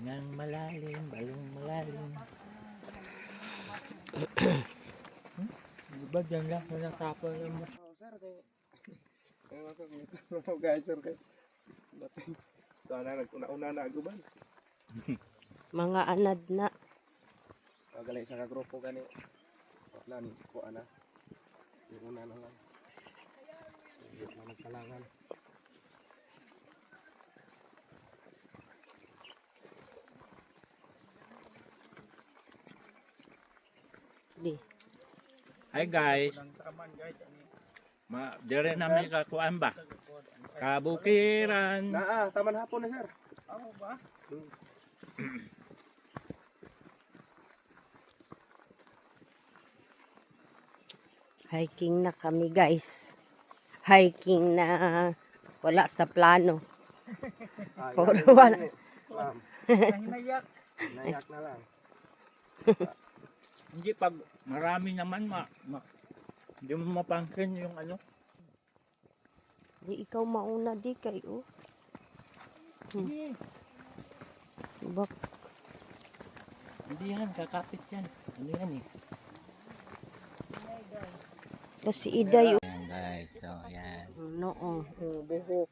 Nang malalim, balong malalim. Diba dyan lang sa natapon ng mas? Oh, sir, kaya guys, sir, kay dating sana naguna-una na aguban. Mga anad na. Galing sa kagrupo gani. Nan ko ana. Dito na lang. Dito na magkalangan. Di. Hi guys. Dire namin kakuan ba? Kabukiran. Naa, taman hapon na, sir. Ako ba? Hiking na kami guys. Hiking na wala sa plano. Puro wala. Ma'am, Hinayak. nayak na lang. Hindi pag marami naman hindi mo mapangkin yung ano. Di ikaw mauna di kayo. Hindi. Bak Hindi yan, kakapit yan. Ano yan eh? kasi iday. Ayan guys, so ayan. Noo, buhok.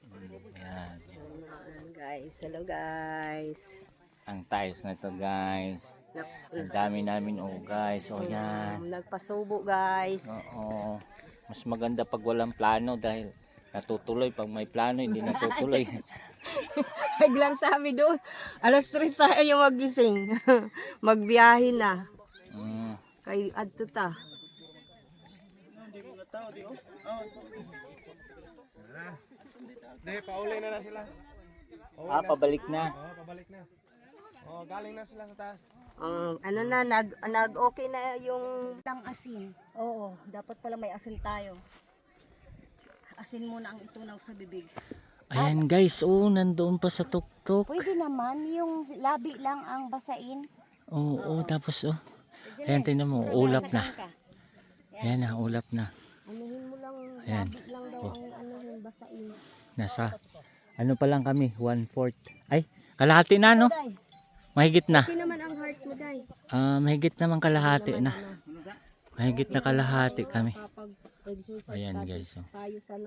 Ayan. Ayan, guys, hello guys. Ang tiles na ito guys. Ang dami namin guys, so ayan. Nagpasubo guys. Oo. Mas maganda pag walang plano dahil natutuloy. Pag may plano, hindi natutuloy. Biglang sabi doon, alas 3 tayo magising. Magbiyahe na. Kay adto ta. Di, pauli na sila. Pabalik na. Oh, pabalik na. Oh, galing na sila sa taas. Ano na, nag-okay na yung lang asin. Oo, dapat pala may asin tayo. Asin muna ang itunaw sa bibig. Ayan guys, nandoon pa sa tuktok. Pwede naman, yung labi lang ang basain. Oo, tapos ayan, tingnan mo, ulap na. Ayan na, ulap na. Anuhin mo lang, Ayan. labi lang daw ang ano yung basain. Nasa, ano pa lang kami, 1/4. Ay, kalahati na no? Day, Mahigit na. hindi naman ang heart mo, Day. Mahigit naman kalahati na. Mahigit na kalahati kami. Kapag-exercise Ayan guys. tayo sa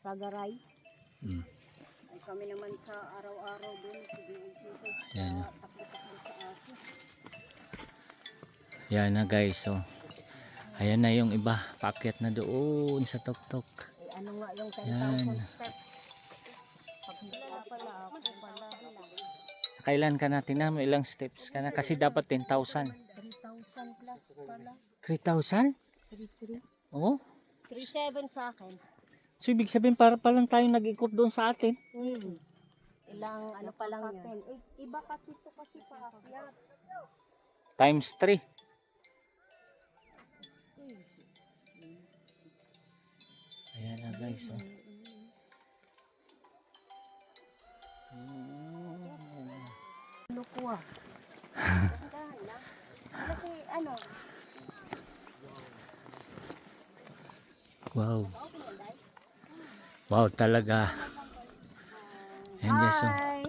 Sagaray. Mm. Ay kami naman sa araw-araw dun. Ayan na. Ayan na guys. So, ayan na yung iba. Paakyat na doon sa tuktok. Ay, ano nga yung 10,000 Yan. steps? Pag pala, ako pala. Kailan ka natin na? May ilang steps ka na? Kasi dapat 10,000. 3,000 plus pala. 3,000? 3,300. Oo. 3,700 sa akin. So, ibig sabihin para pa lang tayong nag-ikot doon sa atin. Ilang ano pa lang yan. Iba kasi ito kasi paakyat. Times 3. Ayan na guys. Oh. Ano ko ah. Kasi ano, Wow. Wow talaga. Ayan guys. Oh. hi!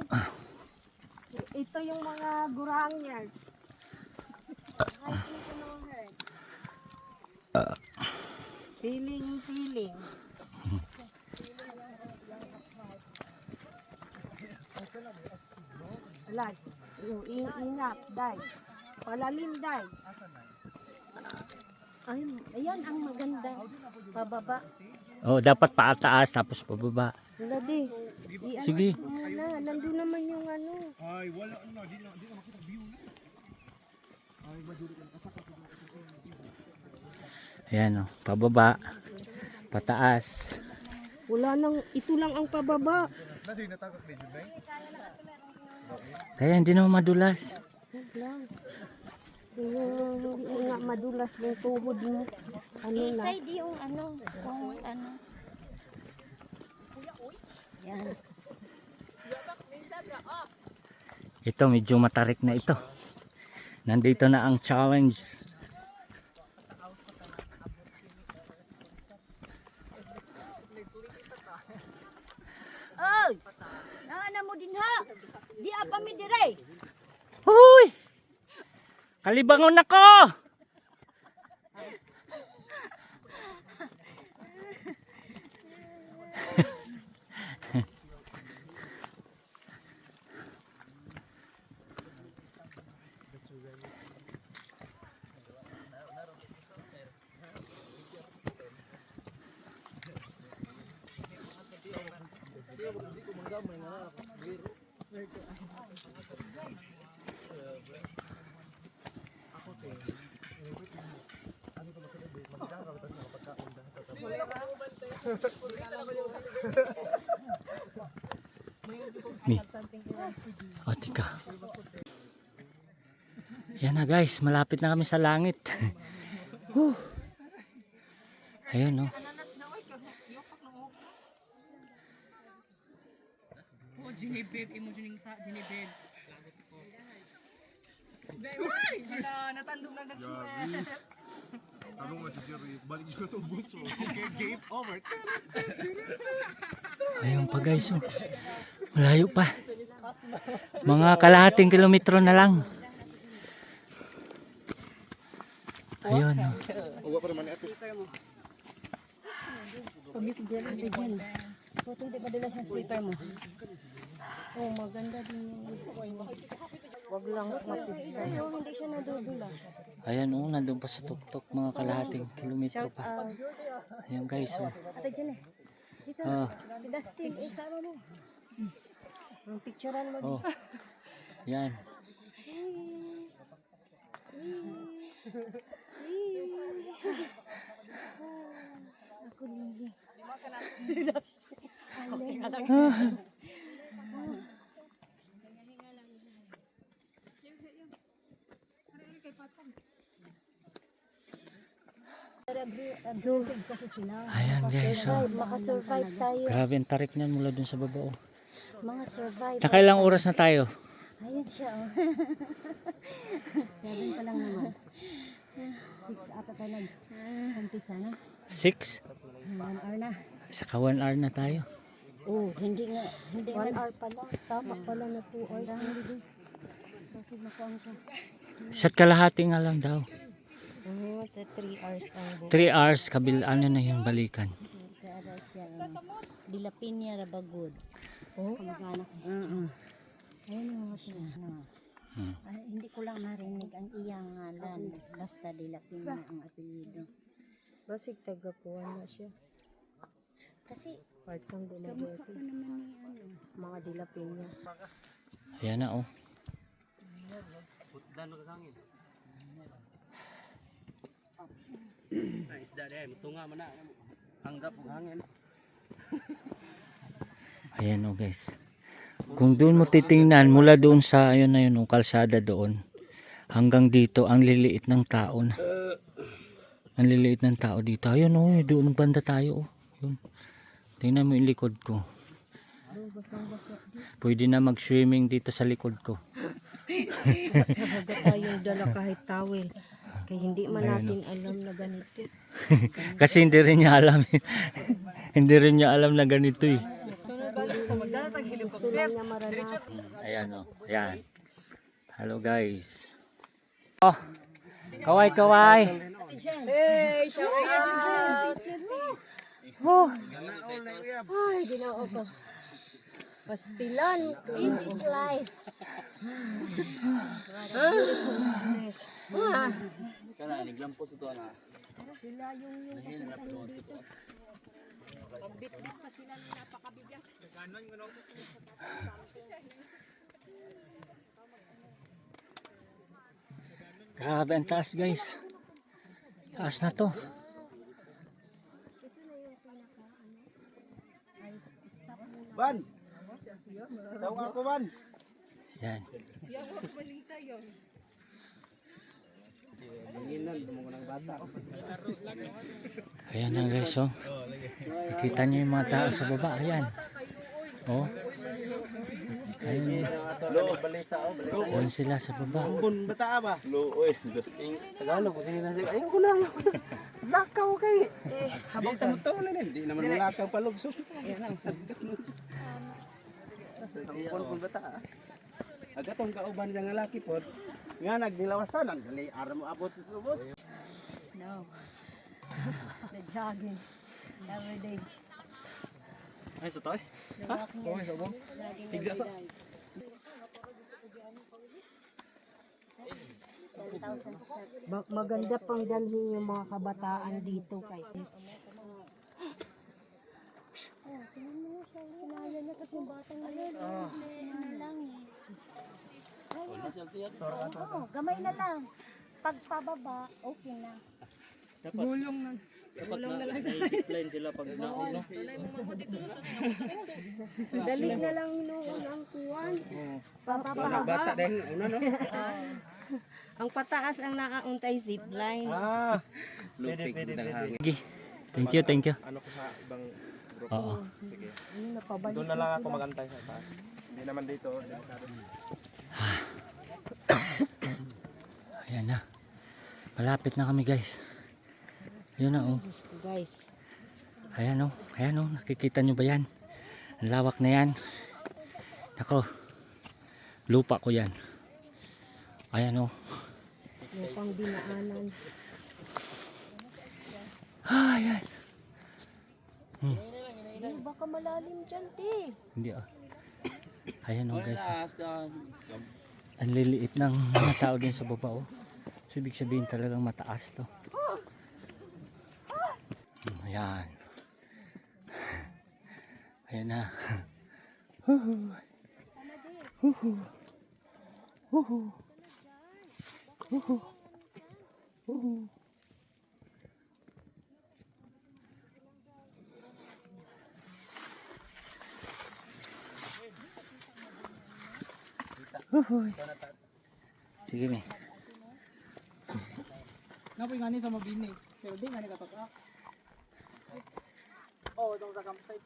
Ito yung mga gurang yards. Hi, ito ng herd. Feeling. Alay, ingat, day. Palalim, day. Ay, ayan ang maganda. Pababa. Oh, dapat paataas tapos pababa. Wala di. Sige. Wala, nandun naman yung ano. Ay, wala na, di na makita view. Ay, maduli ka Ayan oh, pababa. Pataas. Wala nang, ito lang ang pababa. Nasi natagos medyo ba? Kaya hindi naman madulas. Lang. Yung nga madulas yung tuhod mo. Ano na? Side yung ano, kung ano. Yan. Ito medyo matarik na ito. Nandito na ang challenge. Oh! Hoy! Naana mo din ha! Di apa mi dire! Huy! Kalibangon ako! Mi. O, tika. Yan na guys, malapit na kami sa langit. Whew. Ayun, no. Ano mo si Jerry? Balik juga sa bus. Okay, game over. Ayun pa guys, oh. Malayo pa. Mga kalahating kilometro na lang. Ayun, oh. Uwa pa naman ito. Buti hindi padala sa sleeper mo. Oh, maganda din yung... Wag lang matibay. Pero hindi siya nadudula. Ayan, oh, nandun pa sa tuktok. Mga kalahating kilometro Shout pa. out. Ayun guys, oh. Ate dyan eh. Dito. Oh, Si Dustin, isama mo. Ang picturean mo. oh. Yan. Ako din. So, kasi sila. Ayan guys, oh. Makasurvive tayo. Grabe ang tarik niyan mula dun sa baba, oh. Mga survive. Nakailang oras na tayo? Ayun siya, oh. 7 pa lang naman. 6 ata tayo nag-umpisa na. 6? 1 hour na. Saka 1 hour na tayo. Oh, hindi nga. Hindi 1 hour pala. Tama pala na 2 hours. Kasi makuha ka. Isa't kalahati nga lang daw. Oo, 3 hours ang buo. 3 hours, ano na yung balikan. Kaya daw siya. Dilapinya Rabagod. Oh? Kamag-anak. Ayun yung mga siya. Hindi ko lang narinig ang iyang ngalan. Basta Dilapinya ang apelyido. Basig tagapuan na siya. Kasi, Part kang kamukha dumagati. pa naman ni ano. Mga dilapin niya. Ayan na, oh. Isda deh, tunga mana. Anggap hangin. Ayan, oh guys. Kung doon mo titingnan, mula doon sa, ayun na yun, oh, kalsada doon. Hanggang dito, ang liliit ng tao na. Ang liliit ng tao dito. Ayun, oh, doon banda tayo, oh. Yun. Tingnan mo yung likod ko. Pwede na mag-swimming dito sa likod ko. Talaga tayong dala kahit towel. Kaya hindi man natin alam na ganito. Kasi hindi rin niya alam. Hindi rin niya alam na ganito, eh. Gusto lang niya maranasan. Ayan, oh. Ayan. Hello guys. Oh. Kaway, kaway. Hey, shout out! Oh. Ay, ginoo ko. Pastilan. This is life. Sila yung dito. Pagbitbit pa sila ng napakabigat. Grabe ang taas guys. Taas na to. Ban. Tahu ako ban. Yan. Ayan na guys, oh. Nakita niyo yung mga tao sa baba. Ayan. Oh. Ayun. Ayun sila sa baba. Kun bata ba? Looy. Tagalog kasi na siya. Ayun ko na. Lakaw kay. Habang sa motor na hindi naman lakaw palugso. Ang bata. Agatong kauban nga lalaki pod. Nga nagdilawasan ang dali ara mo abot sa ubos. No. The jogging. Every day. Ay sa toy. The walking. Kaway sa ubos. Jogging Tigda every sa- day. 10,000 steps. Maganda pang dalhin yung mga kabataan dito kay. Kinaya niya kasi yung batang ngayon. lang Oo, gamay na lang. Pagpababa, okay na. Dapat na naisip line sila pag naon no. Dali na lang hinuon ang kuwan. Bata din una no. Ang pataas ang nakauntay zipline. Ah. Lupig ng hangin. Sige. Thank you. Ano ko sa ibang grupo. Oo. Sige. Napabalik. Doon na lang ako magantay sa taas. Hindi naman dito. Ayan na. Malapit na kami guys. Yun na oh. Guys, Ayan oh. Ayan oh. Nakikita nyo ba yan? Ang lawak na yan. Nako. Lupa ko yan. Ayan oh. yung pang dinaanan. Ayan. Baka malalim dyan, te. Hindi ah. Ayan oh guys. Ang liliit ng mga tao din sa baba oh. So ibig sabihin talagang mataas to. Ayan. Ayan na. Sige mi. Napoy ngani sa mabini. Pero di ngani katok. Oh, dong sa campsite.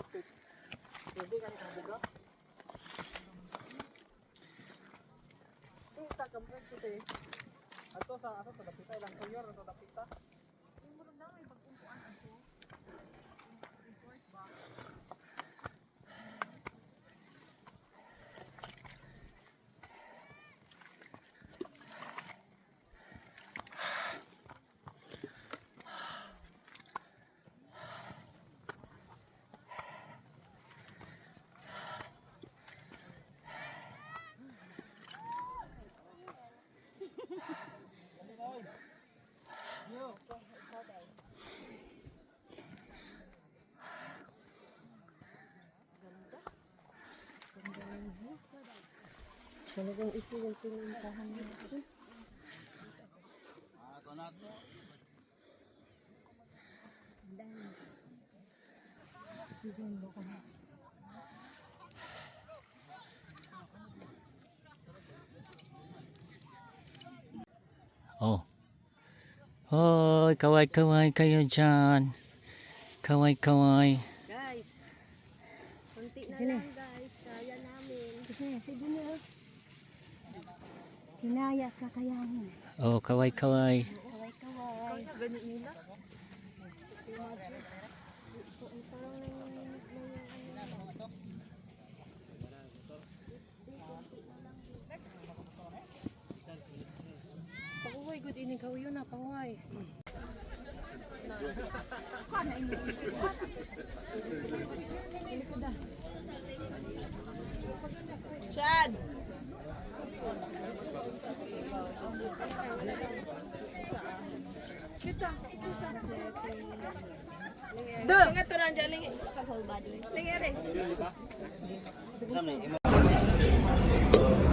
Pero di ngani kabuga. Sa campsite ko te. Ato sa dapita ilang kuyor ato dapita. Talagang ito yung pinuntahan natin. Oh. Hoy, kaway-kaway kayo dyan. Kaway-kaway. Guys, kunti na lang guys. Kaya namin. Sige na. Kinaya kakayanin. Oh, kaway-kaway. Kaway-kaway. Ganun nila. Pahuway, good evening. Kauyo na, pahuway. Chad!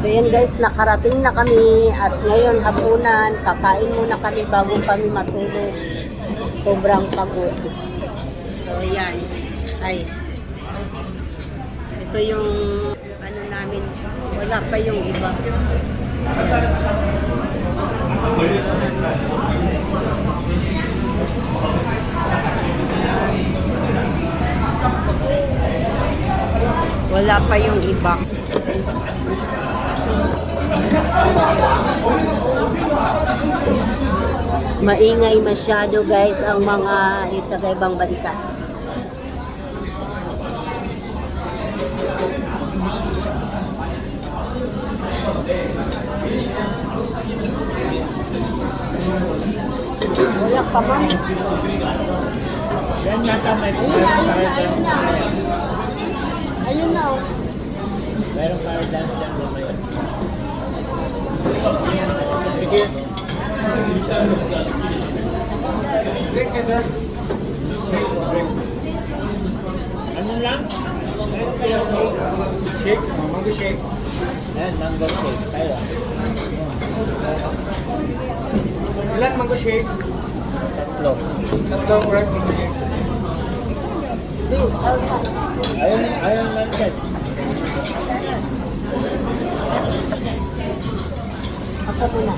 So yan guys, nakarating na kami at ngayon hapunan, kakain muna kami bago kami matulog. Sobrang pagod. So yan, ay ito yung ano namin, wala pa yung iba. Wala pa yung iba. Maingay masyado guys ang mga taga-ibang bansa. pa man. Yan nata may Ayun na. Ayun na. Oh. Meron para dyan dyan mamaya. Sige. Break ka, sir. Ano lang? Shake. Mango shake. Ayan, mango shake. Tayo. Ilan mango shake? Tatlo. Tatlong rice mango shake. Ayun lang dyan. Ako muna.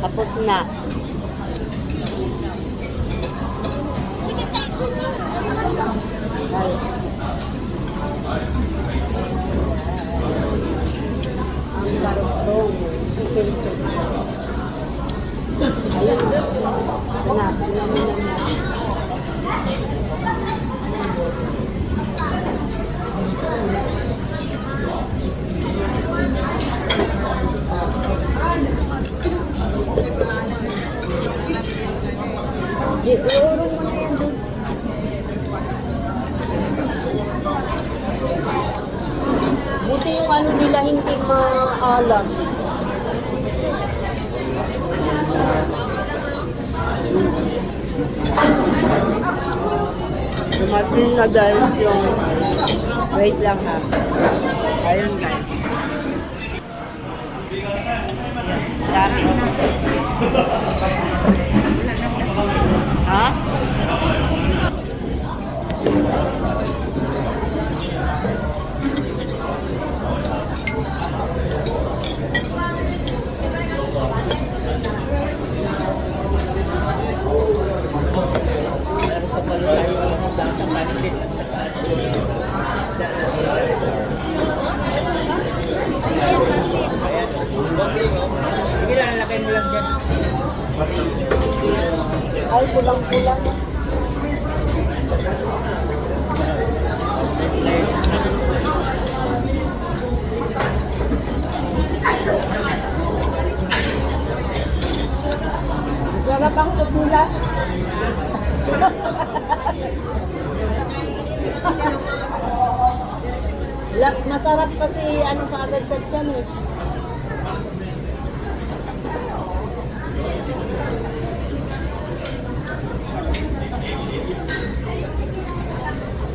Tapos na. Ang garotong chicken soup. Ayun. Hanapin namin naman. Di, iurong mo na yan doon. Buti yung ano nila hindi maalam. Dumating na guys yung... Wait lang ha. Ayun guys. Dami na. Ha? Meron pa pala tayo data pansit at saka isda na sige lang, lagay mo lang dyan. Ay, pulang-pulang. Sarap ang soup nila. Masarap kasi ano kaagad sa tiyan eh.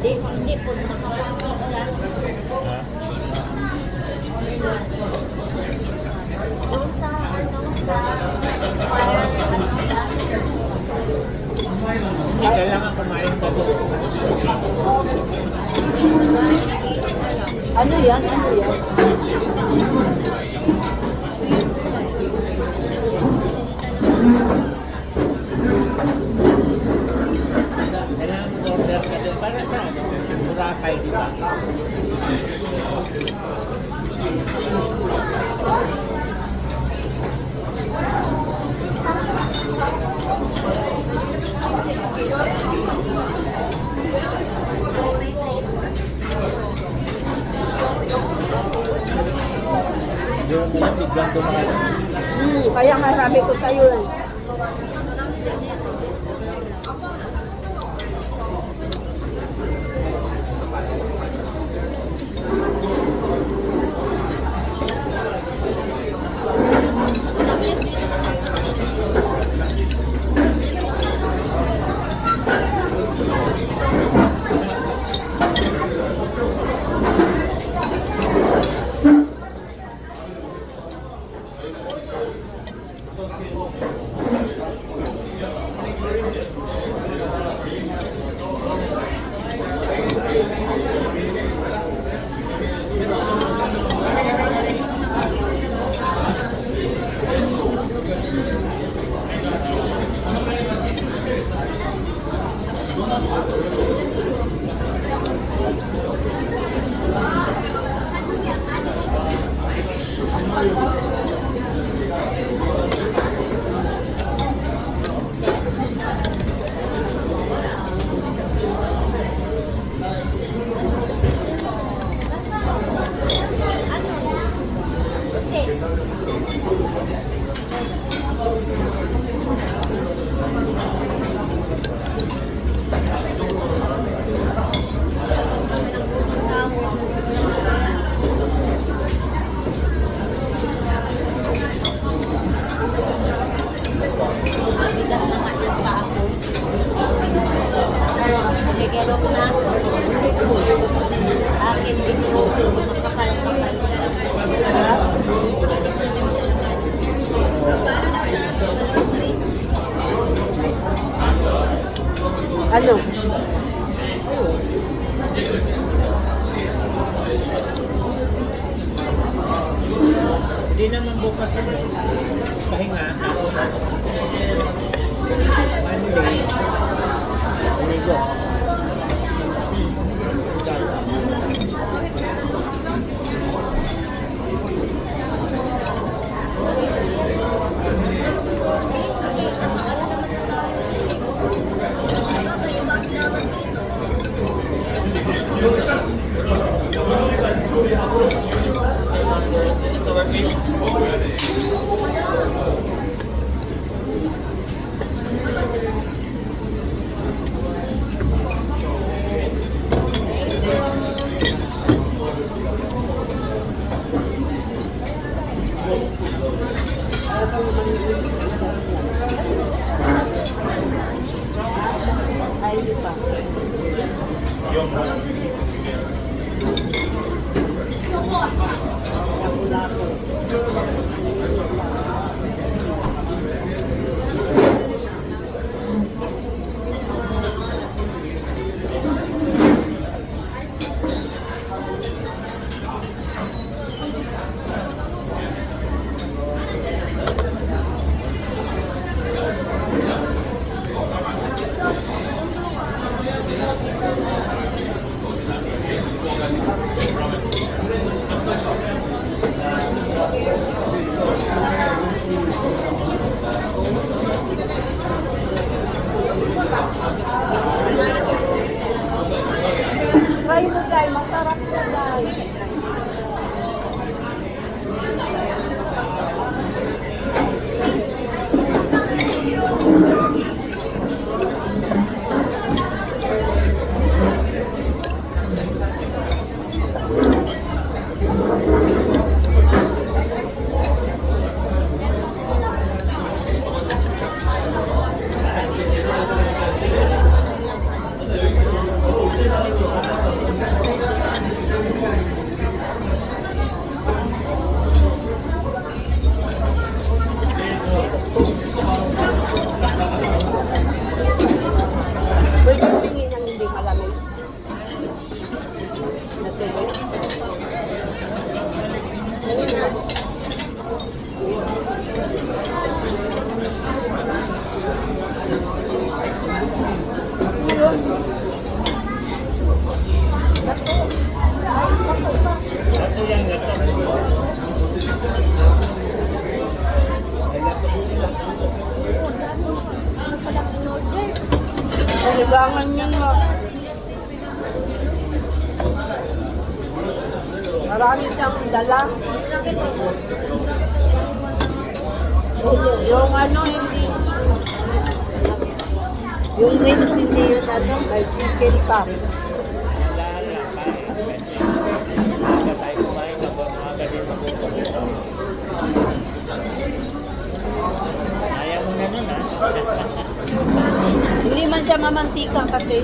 Hindi po makapasok yan. Doon sa ano sa Hindi, kailangan kumain ka doon. ano yan? Ano yan? Kailangan order ka doon para sa ano, Boracay, di ba? Yung mga biglang dumaan. Kaya nga sabi ko sa'yo eh. Bigat na nga yung pa ako. Nagigero na. Akin dito. Kapal-kapal. Ano? Hindi naman bukas ano. Pahinga. Monday. Domingo. Ay, di pa. Try mo guys, masarap na guys. Pwede tingin ng hindi malamig. Natuloy. Libangan yan mo. Marami siyang dala. Yung ano, hindi. Yung ribs, hindi yun ano, may chicken pa. Ayaw mo na nun ha. Hindi man siya mamantika kasi.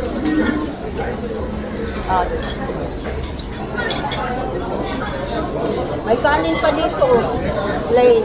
May kanin pa dito. Plain.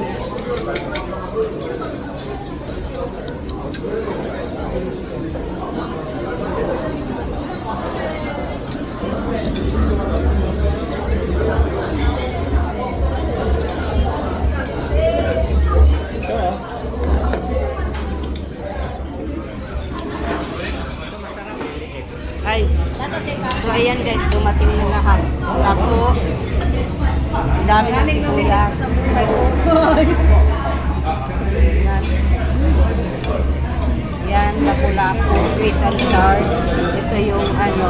Ay, so ayan guys, dumating na lahat. Ako, ang dami ng sibuyas. Yan, lapu-lapu, sweet and sour. Ito yung ano,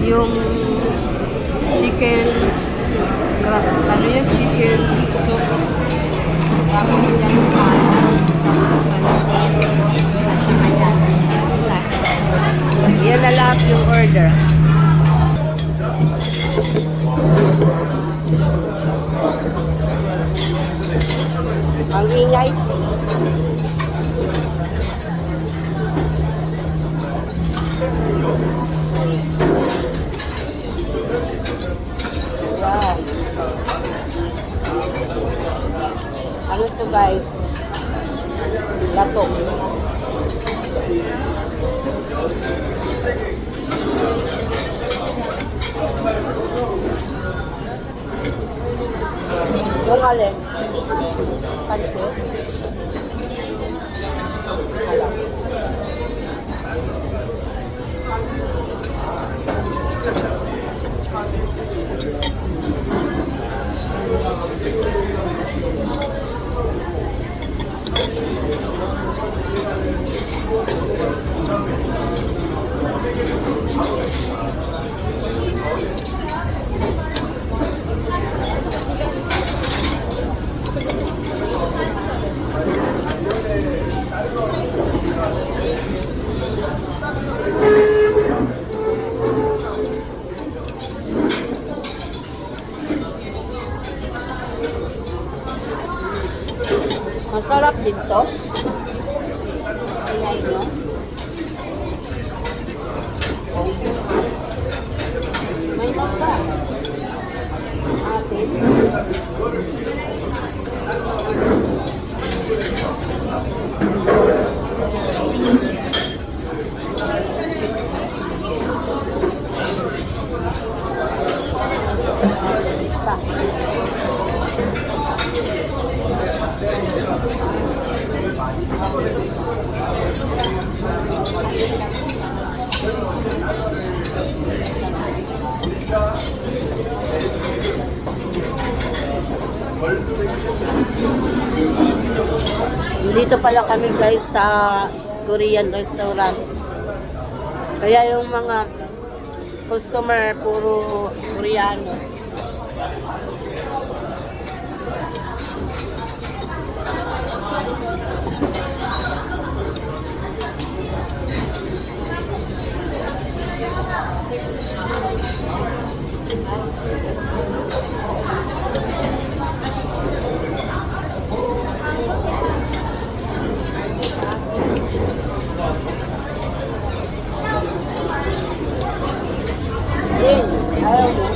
yung chicken, ano yung chicken soup. Tapos yan sa yan na lahat yung order. Ang ingay. Wow. Ano ito guys? Lato. Yung alin? Pansit? Alam. Masarap din to. Ingay nyo. May masa. Asin. Dito pala kami guys sa Korean restaurant. Kaya yung mga customer puro Koreano. Ayaw mo.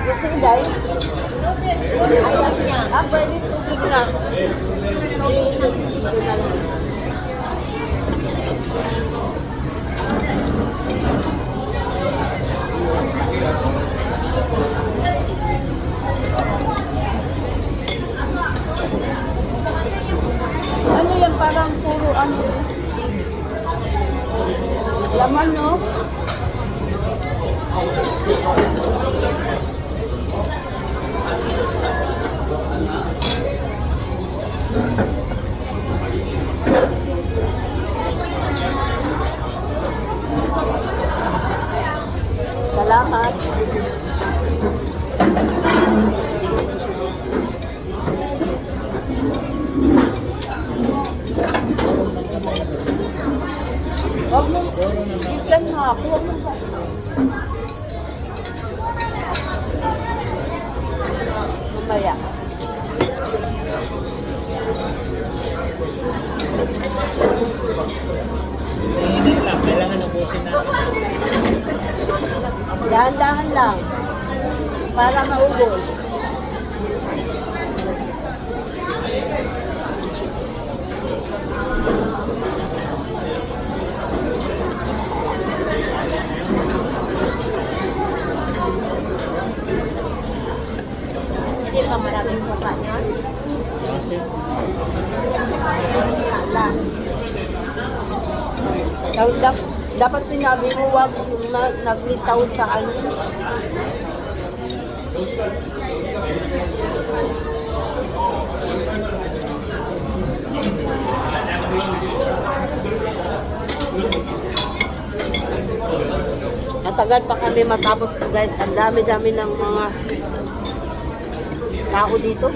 Gusto mo guys? Ayaw niya. Pwede tubig lang. Ito na lang. Ano yan? Parang puro ano. Laman, no? Salamat. Huwag mo, bigyan mo ako. Huwag mo ba? Mamaya. Kailangan ubusin natin. Dahan-dahan lang. Para maubos. Hindi pa maraming sopa niya. Dapat sinabi mo wag naglitaw sa ano. Matagal pa kami matapos to guys. Ang dami-dami ng mga tao dito.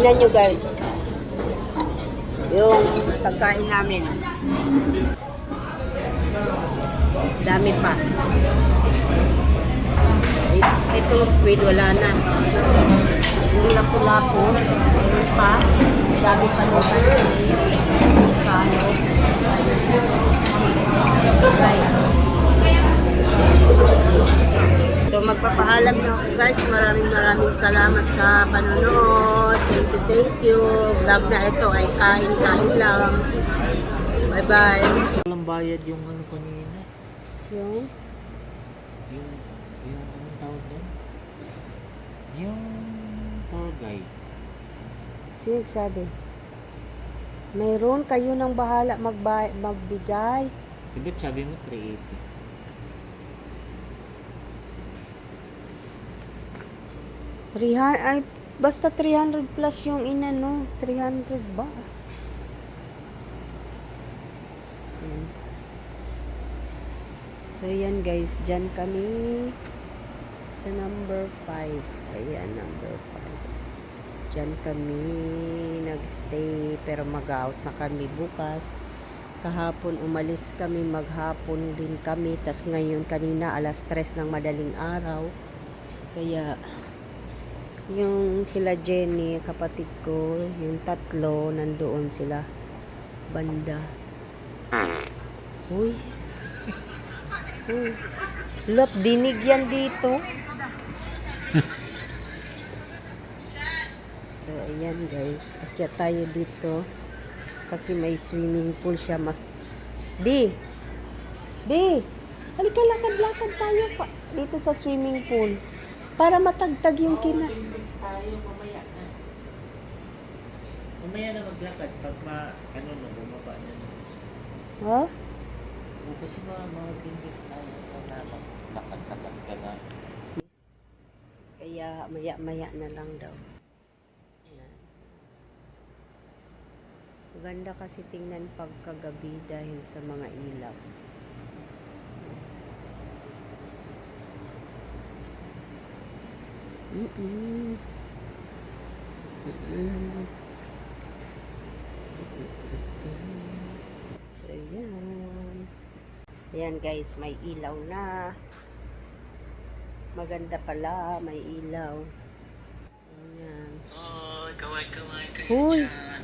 Tingnan nyo guys. Yung pagkain namin. Dami pa. Itong squid wala na. Yung lapu-lapu, meron pa. Dami pa nung kasi. Suscano. So magpapaalam na ako guys. Maraming salamat sa panonood. Thank you. Vlog na ito ay kain-kain lang. Bye-bye. Walang bayad yung ano kanina. Yung? Yung anong tawag doon? Yung tour guide. Sino nagsabi? Mayroon kayo nang bahala magbigay. Diba sabi mo 380? Ay, basta 300 plus yung inano. 300 ba? Yan. So yan guys, dyan kami sa number 5. Ayan, number 5. Dyan kami nagstay pero mag-out na kami bukas. Kahapon umalis kami, maghapon din kami. Tas ngayon kanina alas 3 ng madaling araw. Kaya yung sila Jenny, kapatid ko, yung tatlo, nandoon sila banda. Uy. Uy. Lot, dinig yan dito. So, ayan guys. Akyat tayo dito. Kasi may swimming pool siya. Mas... Di! Halika, lakad-lakad tayo pa. Dito sa swimming pool. Para matagtag yung kina. Mamaya na maglakad pag bumaba na. Ha? Kasi mag-index tayo na maglakad-lakad ka na. Kaya maya-maya na lang daw. Yan. Maganda kasi tingnan pagkagabi dahil sa mga ilaw. So, yan. Ayan guys, may ilaw na. Maganda pala, may ilaw. Ayan. Oh, kaway-kaway kayo Hoy. dyan.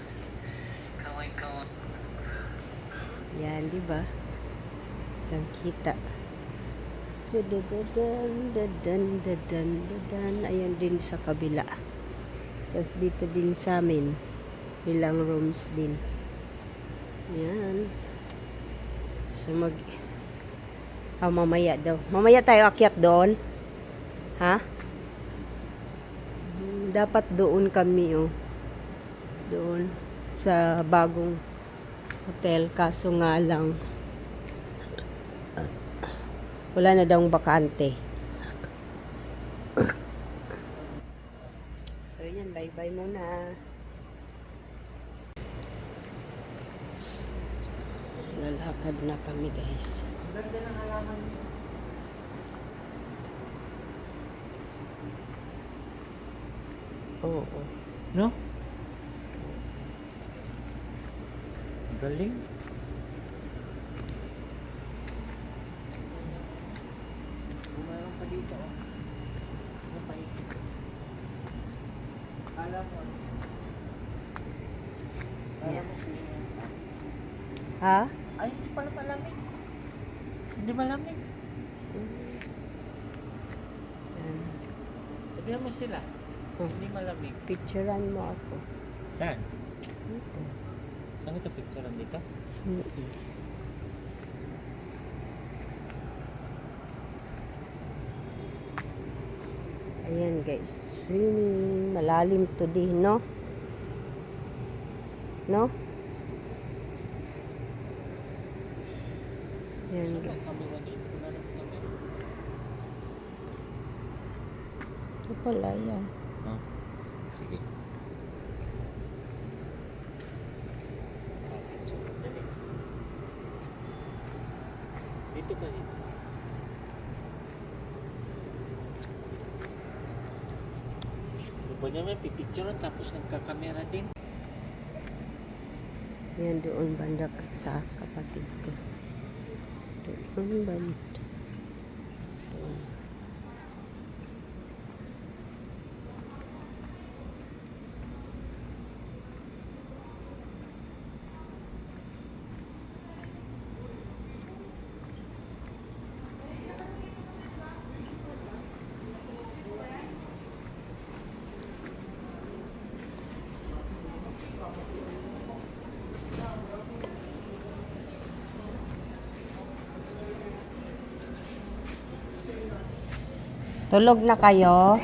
Kaway-kaway. Yan, di ba? Ang kita. Ayan din sa kabila. Tapos dito din sa amin. Ilang rooms din. Yan. So mamaya daw. Mamaya tayo akyat doon. Ha? Dapat doon kami, oh. Doon sa bagong hotel. Kaso nga lang wala na daw bakante. So yan, bye-bye muna. Lalakad na kami guys. Ganda ng halaman niyo. Oo. No? Galing. Bumayang pa dito. Ano pa ito? Alam mo. Yeah. Alam mo swimming. Ha? Ay, hindi pala malamig. Hindi malamig. Yan. Sabihan mo sila. Hindi malamig. Picturean mo ako. Saan? Dito. Saan ito picturean dito? Ayan guys, swimming, malalim to din, no? No? Ayan guys. Kamera dito. Wala na kamera. Ito pala yan. Oh, sige. Dito ka dito. Pwede naman pipicturean tapos nagkakamera din. Yan doon banda sa kapatid ko. Doon banda. Doon. Tulog na kayo?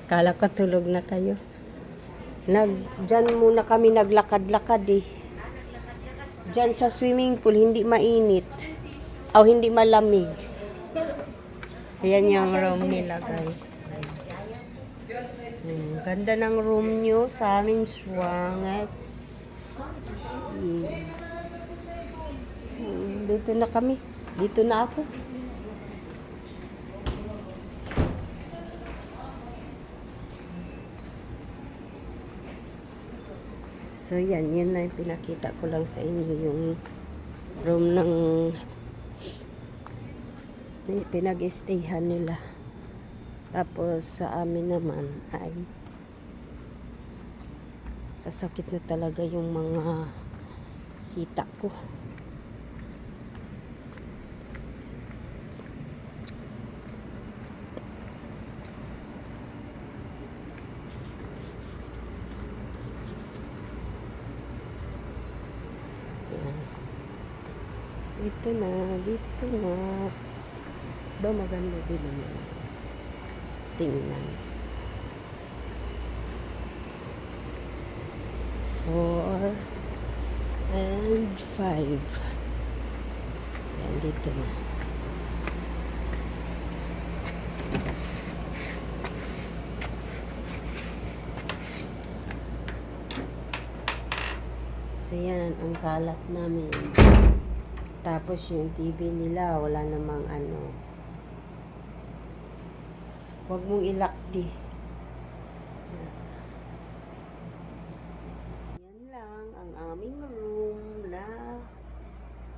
Kala ko tulog na kayo. Diyan muna kami naglakad-lakad eh. Diyan sa swimming pool, hindi mainit. O hindi malamig. Ayan yung room nila, guys. Ganda ng room nyo sa aming Swangets. Dito na kami. Dito na ako. So, yan. Yun na yung pinakita ko lang sa inyo. Yung room ng pinag-stayhan nila. Tapos sa amin naman ay sasakit na talaga yung mga hita ko. Yan. Dito na, dito na. Ba maganda din naman. Tingnan. 4 and 5. Yan, dito na. So yan, ang kalat namin. Tapos yung TV nila, wala namang ano. Huwag mong ilak di. Yan lang ang aming room na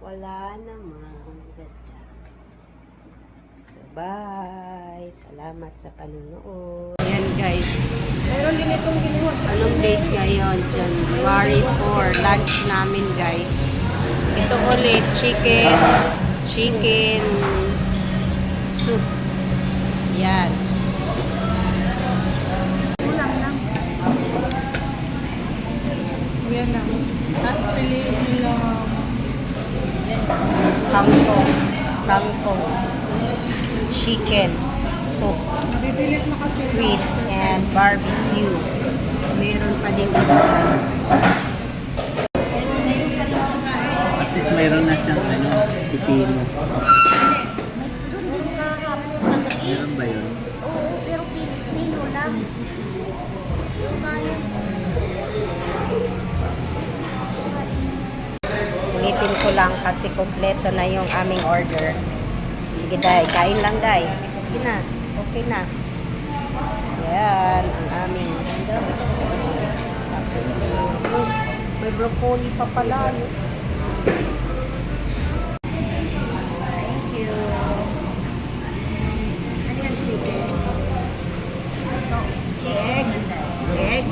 wala namang ganda. So bye! Salamat sa panunood. Ayan guys. Meron din itong ginawa. Anong date ngayon? January 4. Lunch namin guys. Ito ulit, chicken soup. Yan. Yan na. Tapos piliin nila Kangkong. Chicken soup. Squid and barbecue. Meron pa din ito guys. At least mayroon na siyang pipino. Meron ba yun? Oo, pero pino lang. Ulitin ko lang kasi kompleto na yung aming order. Sige day, kain lang day. Sige na, okay na. Yan, ang aming. Tapos, may broccoli pa pala. No? Thank you. Ano yan, chicken? Egg? Egg?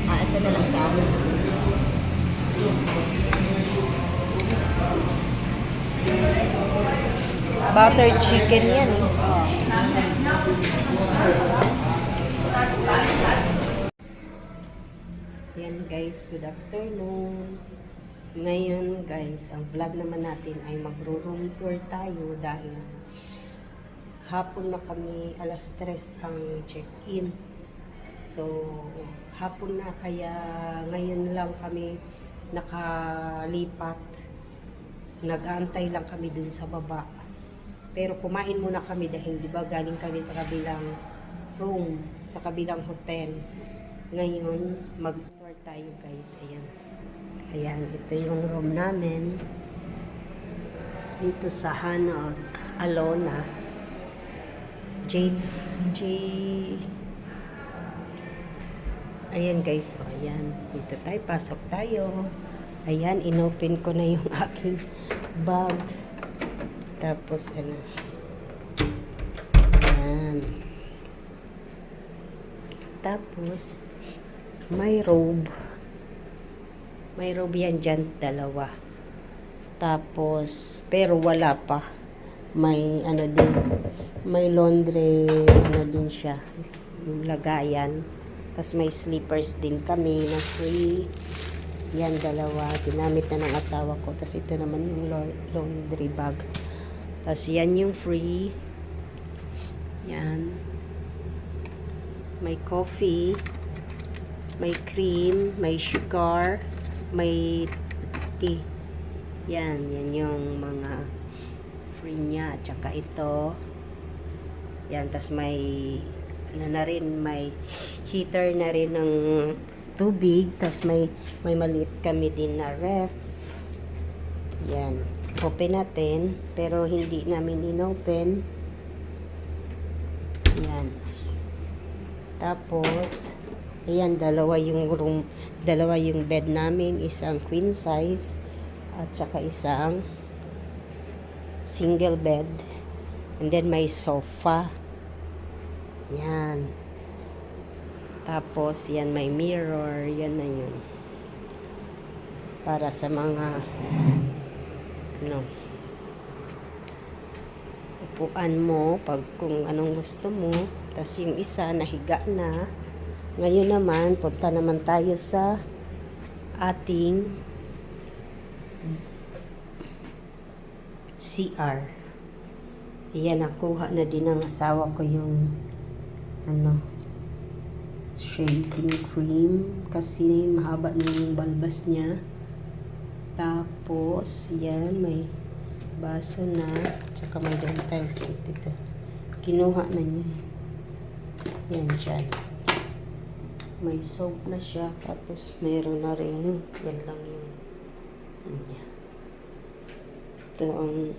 Ito na lang sa amin. Buttered chicken yan eh. Yan guys, good afternoon. Ngayon guys, ang vlog naman natin ay magro-room tour tayo dahil hapon na kami, alas 3 ang check-in. So, hapon na kaya ngayon lang kami nakalipat. Nag-aantay lang kami dun sa baba. Pero kumain muna kami dahil 'di ba galing kami sa kabilang room sa kabilang hotel. Ngayon, mag-tour tayo guys. Ayan. Ayan, ito yung room namin. Dito sa Hana Alona. J. Ayan guys, so ayan. Dito tayo, pasok tayo. Ayan, inopen ko na yung aking bag. Tapos, ano. Ayan. Tapos, may robe. May robe yan dyan, dalawa. Tapos, pero wala pa. May, ano din, may laundry, ano din siya, yung lagayan. Tapos may slippers din kami na free. Yan, dalawa. Ginamit na ng asawa ko. Tapos ito naman yung laundry bag. Tapos yan yung free. Yan. May coffee. May cream. May sugar. May tea. Yan. Yan yung mga free niya. At saka ito. Yan. Tapos may ano na rin, may heater na rin ng tubig. Tapos may maliit kami din na ref. Yan. Open natin. Pero hindi namin inopen. Yan. Tapos, ayan, dalawa yung room, dalawa yung bed namin. Isang queen size. At saka isang single bed. And then may sofa. Yan. Tapos, yan may mirror. Yan na yun. Para sa mga ano, upuan mo pag kung anong gusto mo. Tapos yung isa nahiga na. Ngayon naman, punta naman tayo sa ating CR. Iyan, nakuha na din ng asawa ko yung ano, shaving cream kasi mahaba na yung balbas niya. Tapos yan, may baso na, tsaka may dental kit. Ito kinuha na niya. Yan dyan, may soap na siya. Tapos mayroon na rin, yan lang yung yan. Ito ang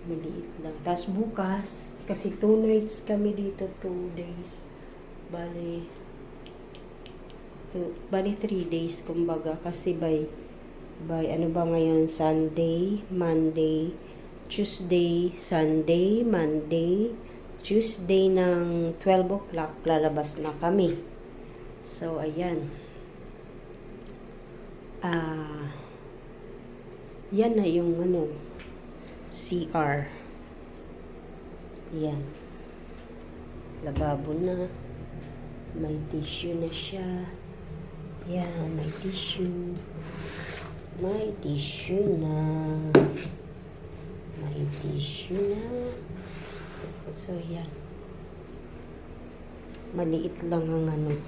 maliit lang. Tapos bukas, kasi 2 nights kami dito, 2 days. Bali 3 days kumbaga. Kasi by ano ba ngayon? Sunday, Monday, Tuesday, Sunday, Monday, Tuesday ng 12 o'clock lalabas na kami. So, ayan. Yan na yung ano, CR. Yan. Lababo na. May tissue na siya. Yan, may tissue. May tissue na. May tissue na. So, yan. Maliit lang ang ano.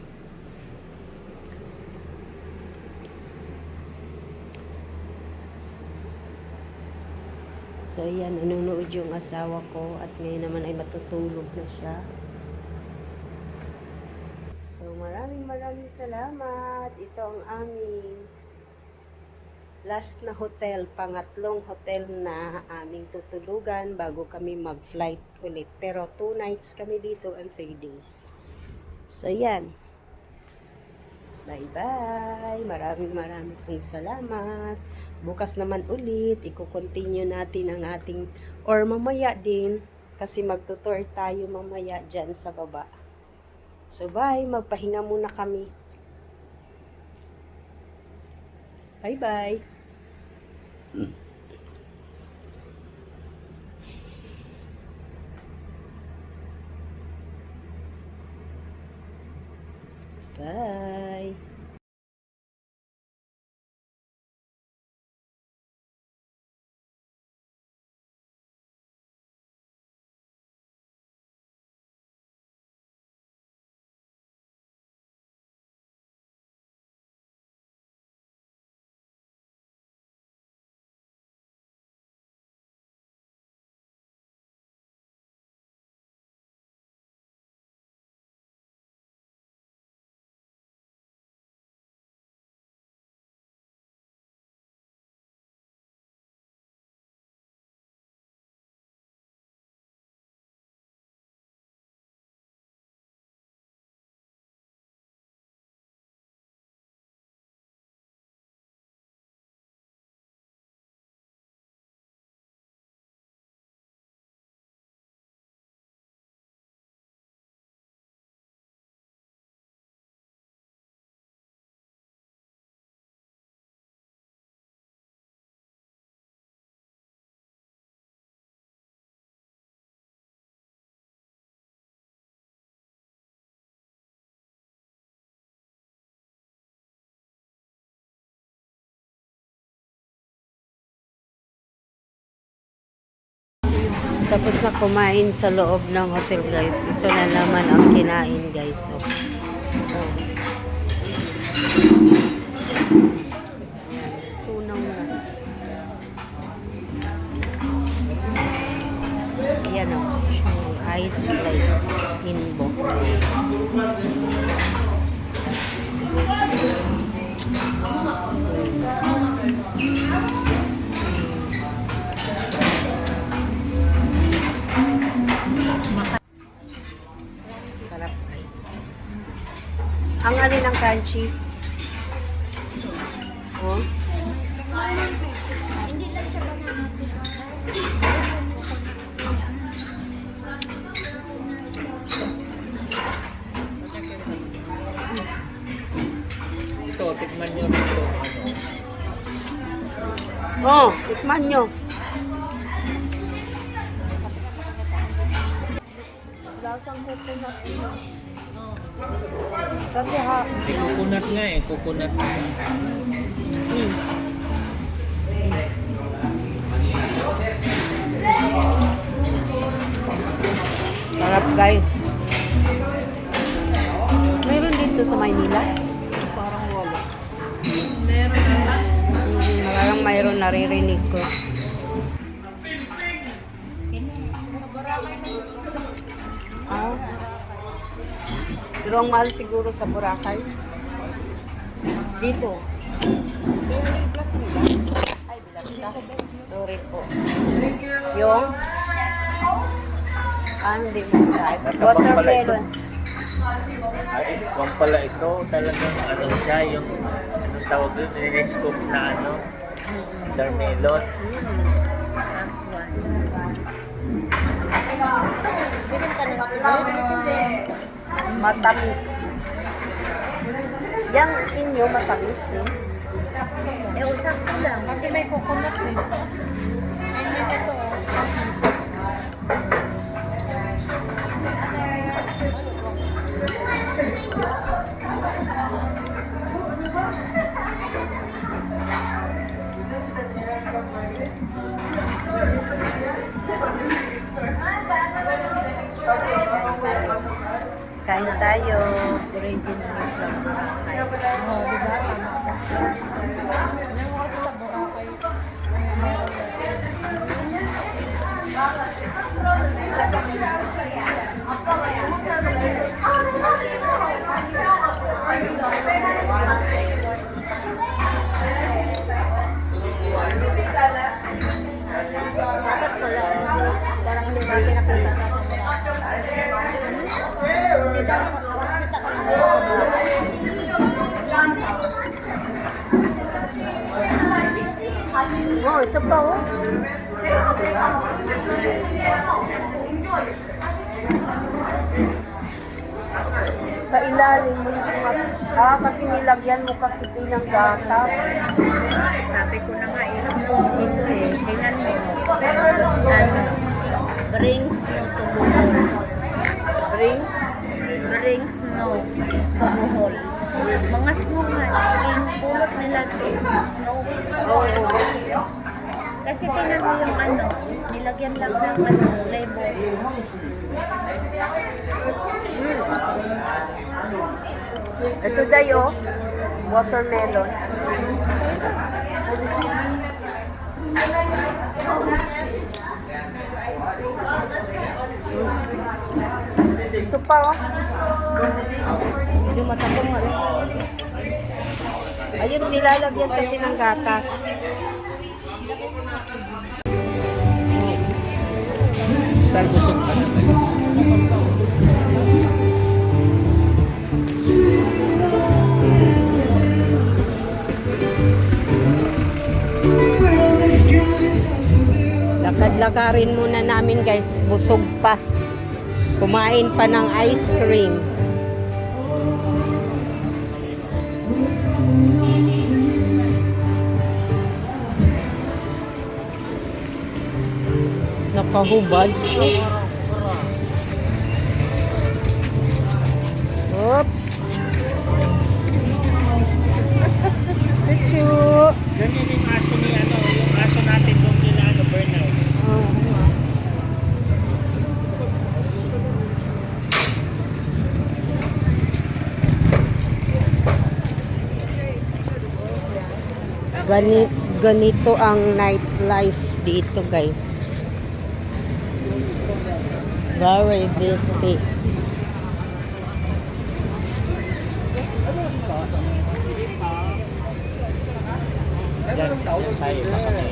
So, yan, nanonood yung asawa ko at ngayon naman ay matutulog na siya. So, maraming salamat. Ito ang aming last na hotel, pangatlong hotel na aming tutulugan bago kami mag-flight ulit. Pero 2 nights kami dito and 3 days. So, yan. Bye-bye. Maraming pong salamat. Bukas naman ulit, i-continue natin ang ating, or mamaya din, kasi magtutour tayo mamaya dyan sa baba. So, bye. Magpahinga muna kami. Bye-bye. Bye. Tapos na kumain sa loob ng hotel, guys. Ito na naman ang kinain, guys. Oh. Oh. Tunaw na. Yan o. Ice flakes in book. Sarap, guys. Ang alin ng crunchy? Oh. Ito, tikman nyo rito. Oh, tikman nyo. Lasang coconut. Kasi ha, Coconut nga eh, coconut. sarap, guys. Meron dito sa Maynila? Parang wala. Meron ata. Parang mayroon, naririnig ko. Ah. Pero ang mahal siguro sa Boracay. Dito. Ay, bilata. Sorry po. Yung? Hindi mo try. Watermelon. Ay, wag pala ito. Talagang ano siya, yung ano tawag doon, nirescope na ano, watermelon. Matamis. Yang inyo matamis din. Usap ko lang. Kasi may coconut din. And then ito, Kain tayo. di ba? Tama ko. Alam mo kasi sa Boracay, meron na. Parang hindi ba pinakita natin. Hindi daw kita ko Oh, ito pa oh. Sa ilalim mo kasi nilagyan mo kasi ng gatas. Sabi ko na nga, snow ito eh. Tingnan mo. Ano? Brings no tumuhol. Brings no tumuhol. Mga snow nga, yung pulot nila is snow. Kasi tingnan mo yung ano, nilagyan lang ng ano, flavor. Ito dayo, watermelon. Ito pa oh. Medyo matapong nga. Ayun, nilalagyan kasi ng gatas. Saan busog ka naman? Lakad-lakarin muna namin, guys. Busog pa. Kumain pa ng ice cream. Nakahubad. Oops. Chuchu. Ganyan yung aso ni ano, yung aso natin doon nila ano, burnout. Ganito ang nightlife dito, guys. Very busy. Diyan tayo baka may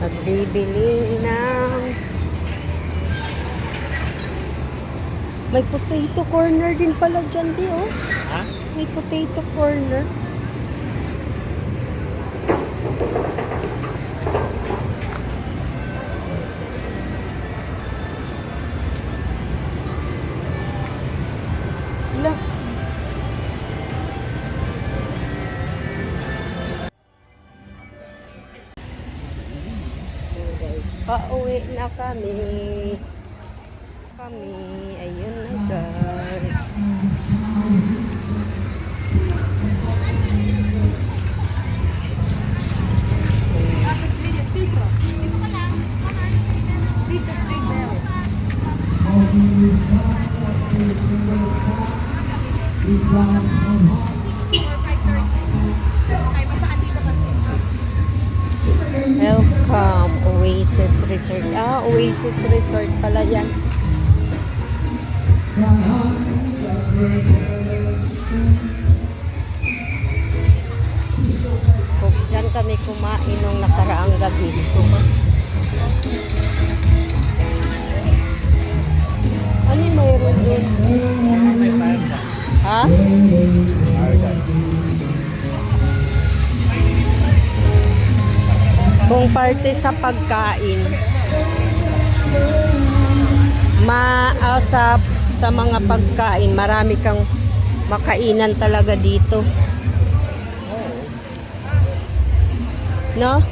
Nagbibili ng... May potato corner din pala dyan, di oh. Ha? May potato corner. Look. So guys, pauwi na kami. Ayun na guys. Welcome, Oasis Resort. Oasis Resort pala yan. Diyan kami kumain nung nakaraang gabi. Ano yung mayroon dun? Ha? Kung parte sa pagkain, sa mga pagkain, marami kang makainan talaga dito. No?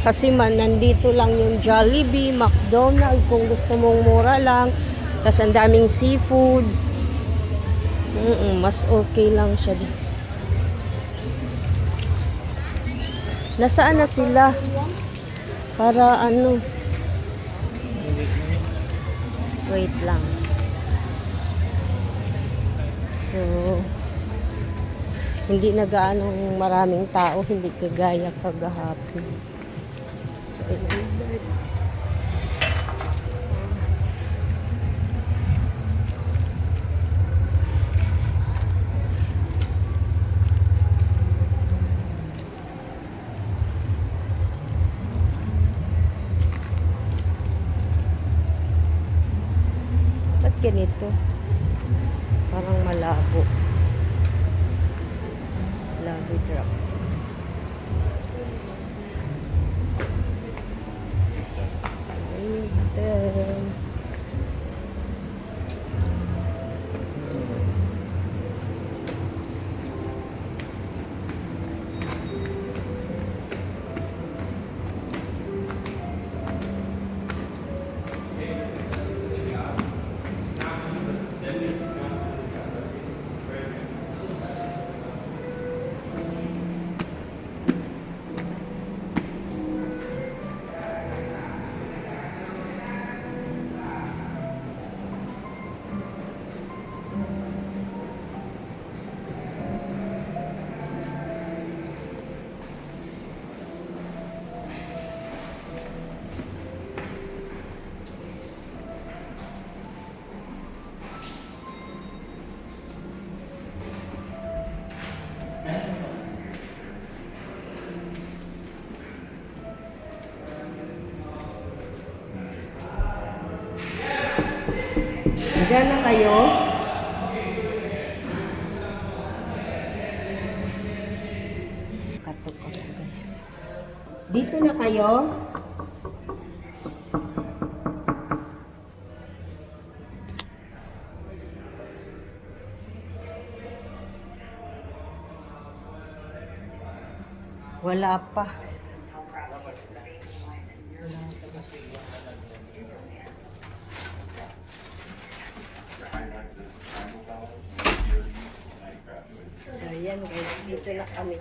Kasi nandito lang yung Jollibee, McDonald's, kung gusto mong mura lang. Tapos ang daming seafoods. Mas okay lang siya dito. Nasaan na sila? Para ano? Wait lang. So, hindi na gaanong maraming tao, hindi kagaya kagahapon. So, ba't ganito? Parang malabo. Lobby drop. So, then, Diyan na kayo? Katok ako guys. Dito na kayo? Wala pa. So, yan guys, dito na kami.